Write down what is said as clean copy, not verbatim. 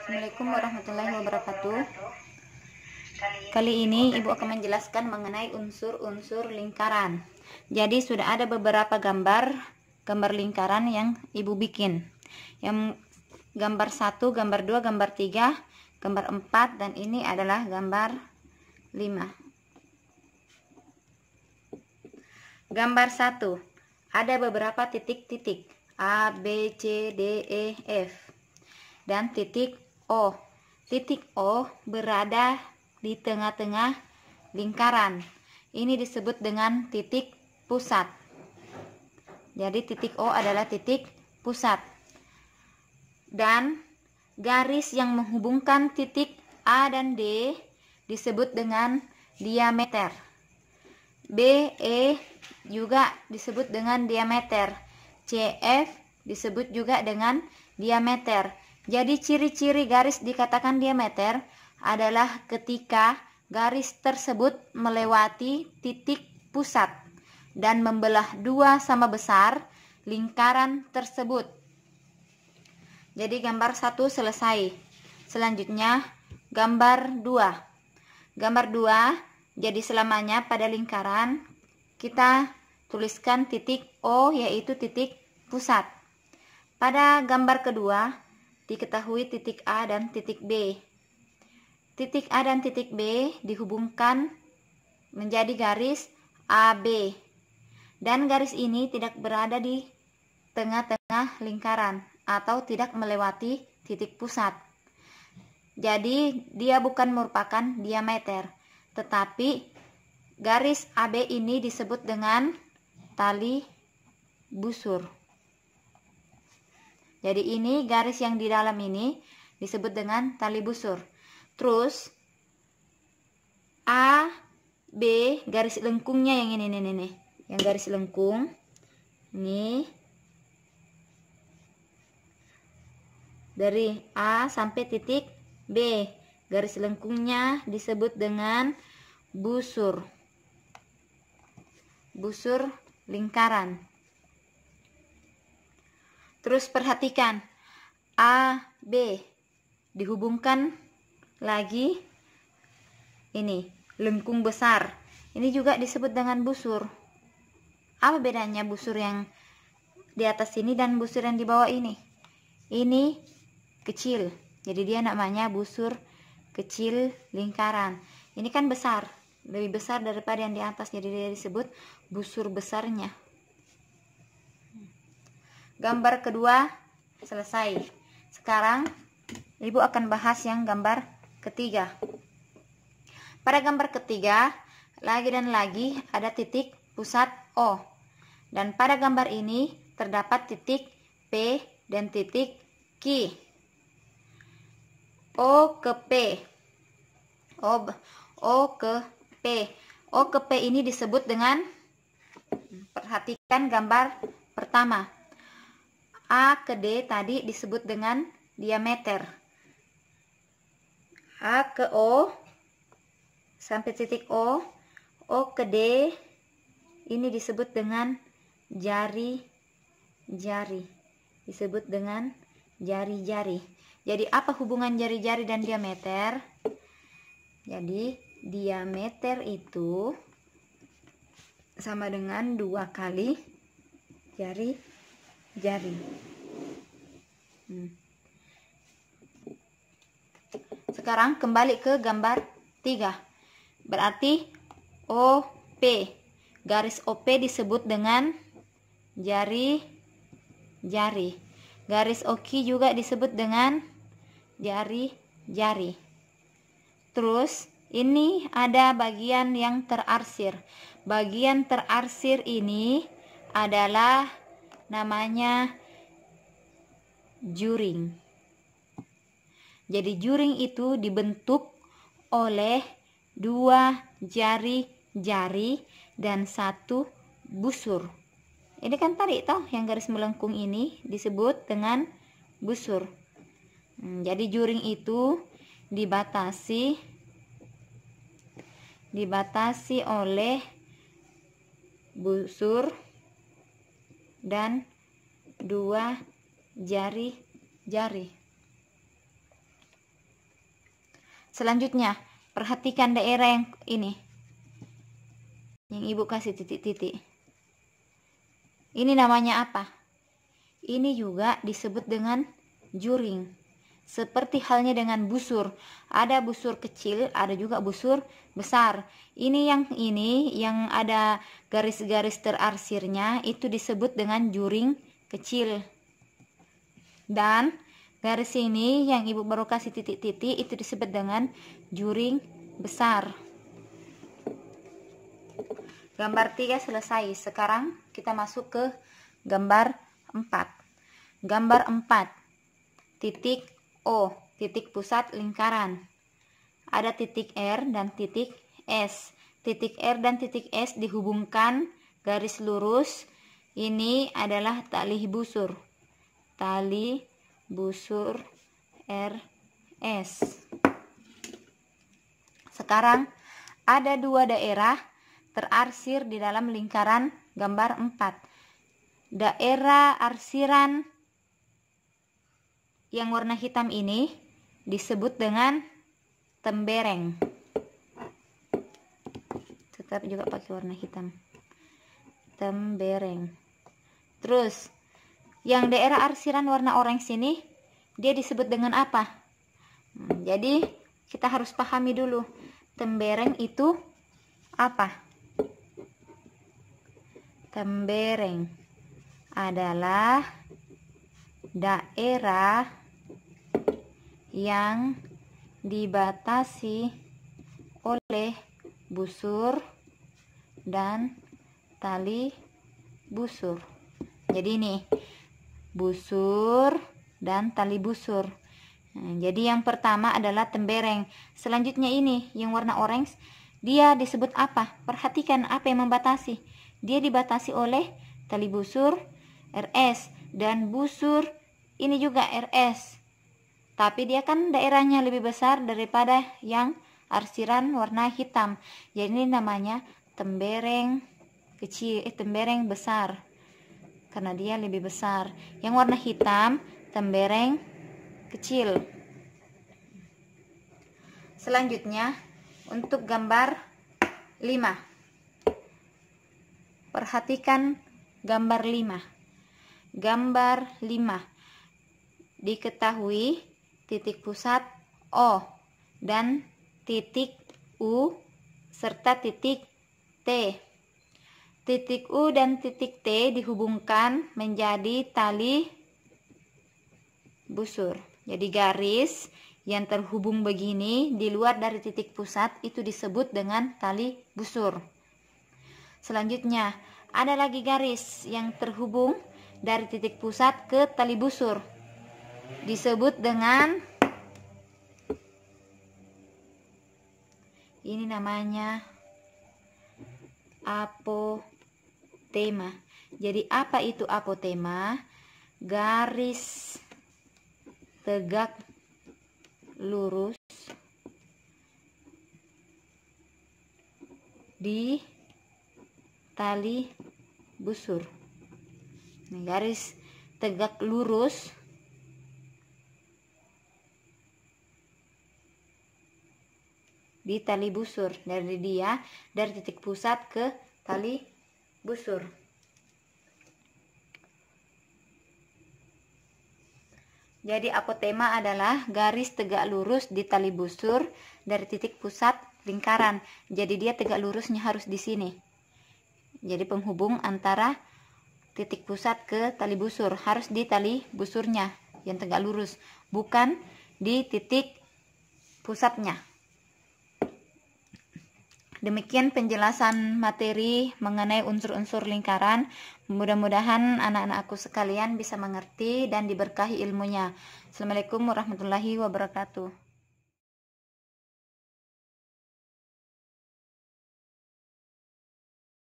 Assalamualaikum warahmatullahi wabarakatuh. Kali ini Ibu akan menjelaskan mengenai unsur-unsur lingkaran. Jadi sudah ada beberapa gambar lingkaran yang Ibu bikin. Yang gambar 1, gambar 2, gambar 3, gambar 4, dan ini adalah gambar 5. Gambar 1, ada beberapa titik-titik A, B, C, D, E, F, dan titik O. Titik O berada di tengah-tengah lingkaran. Ini disebut dengan titik pusat. Jadi titik O adalah titik pusat. Dan garis yang menghubungkan titik A dan D disebut dengan diameter. B, E juga disebut dengan diameter. C, F disebut juga dengan diameter. Jadi ciri-ciri garis dikatakan diameter adalah ketika garis tersebut melewati titik pusat dan membelah dua sama besar lingkaran tersebut. Jadi gambar 1 selesai. Selanjutnya gambar 2. Gambar 2, jadi selamanya pada lingkaran kita tuliskan titik O, yaitu titik pusat. Pada gambar kedua diketahui titik A dan titik B. Titik A dan titik B dihubungkan menjadi garis AB. Dan garis ini tidak berada di tengah-tengah lingkaran atau tidak melewati titik pusat. Jadi dia bukan merupakan diameter, tetapi garis AB ini disebut dengan tali busur. Jadi ini garis yang di dalam ini disebut dengan tali busur. Terus A, B, garis lengkungnya yang ini nih. Yang garis lengkung ini dari A sampai titik B. Garis lengkungnya disebut dengan busur. Busur lingkaran. Terus perhatikan A, B dihubungkan lagi ini lengkung besar. Ini juga disebut dengan busur. Apa bedanya busur yang di atas ini dan busur yang di bawah ini? Ini kecil, jadi dia namanya busur kecil lingkaran. Ini kan besar, lebih besar daripada yang di atas, jadi dia disebut busur besarnya. Gambar kedua selesai. Sekarang Ibu akan bahas yang gambar ketiga. Pada gambar ketiga, lagi dan lagi ada titik pusat O. Dan pada gambar ini terdapat titik P dan titik Q. O ke P. O ke P. O ke P ini disebut dengan, perhatikan gambar pertama. A ke D tadi disebut dengan diameter. A ke O sampai titik O. O ke D ini disebut dengan jari-jari. Disebut dengan jari-jari. Jadi apa hubungan jari-jari dan diameter? Jadi diameter itu sama dengan 2 kali jari-jari. Sekarang kembali ke gambar 3. Berarti OP. Garis OP disebut dengan jari-jari. Garis OQ juga disebut dengan jari-jari. Terus ini ada bagian yang terarsir. Bagian terarsir ini adalah namanya juring. Jadi juring itu dibentuk oleh 2 jari-jari dan 1 busur. Ini kan tadi toh yang garis melengkung ini disebut dengan busur. Jadi juring itu dibatasi oleh busur dan 2 jari-jari. Selanjutnya, perhatikan daerah yang ini, yang ibu kasih titik-titik. Ini namanya apa? Ini juga disebut dengan juring. Seperti halnya dengan busur, ada busur kecil, ada juga busur besar. Ini yang ada garis-garis terarsirnya itu disebut dengan juring kecil. Dan garis ini yang ibu baru kasih titik-titik itu disebut dengan juring besar. Gambar 3 selesai. Sekarang kita masuk ke gambar 4. Gambar 4. Titik O, titik pusat lingkaran. Ada titik R dan titik S. Titik R dan titik S dihubungkan garis lurus. Ini adalah tali busur. Tali busur RS. Sekarang ada dua daerah terarsir di dalam lingkaran gambar 4. Daerah arsiran yang warna hitam ini disebut dengan tembereng. Tetap juga pakai warna hitam. Tembereng. Terus yang daerah arsiran warna orange ini dia disebut dengan apa? Jadi kita harus pahami dulu tembereng itu apa? Tembereng adalah daerah yang dibatasi oleh busur dan tali busur. Jadi ini busur dan tali busur. Jadi yang pertama adalah tembereng. Selanjutnya ini yang warna orange, dia disebut apa? Perhatikan apa yang membatasi. Dia dibatasi oleh tali busur RS dan busur ini juga RS. Tapi dia kan daerahnya lebih besar daripada yang arsiran warna hitam. Jadi ini namanya tembereng kecil, tembereng besar. Karena dia lebih besar. Yang warna hitam tembereng kecil. Selanjutnya untuk gambar 5. Perhatikan gambar 5. Gambar 5. Diketahui titik pusat O dan titik U serta titik T. Titik U dan titik T dihubungkan menjadi tali busur. Jadi garis yang terhubung begini di luar dari titik pusat itu disebut dengan tali busur. Selanjutnya ada lagi garis yang terhubung dari titik pusat ke tali busur, disebut dengan ini namanya apotema. Jadi apa itu apotema? Garis tegak lurus di tali busur. Garis tegak lurus di tali busur dari titik pusat ke tali busur. Jadi apotema adalah garis tegak lurus di tali busur dari titik pusat lingkaran. Jadi dia tegak lurusnya harus di sini. Jadi penghubung antara titik pusat ke tali busur harus di tali busurnya yang tegak lurus, bukan di titik pusatnya. Demikian penjelasan materi mengenai unsur-unsur lingkaran. Mudah-mudahan anak-anakku sekalian bisa mengerti dan diberkahi ilmunya. Assalamualaikum warahmatullahi wabarakatuh.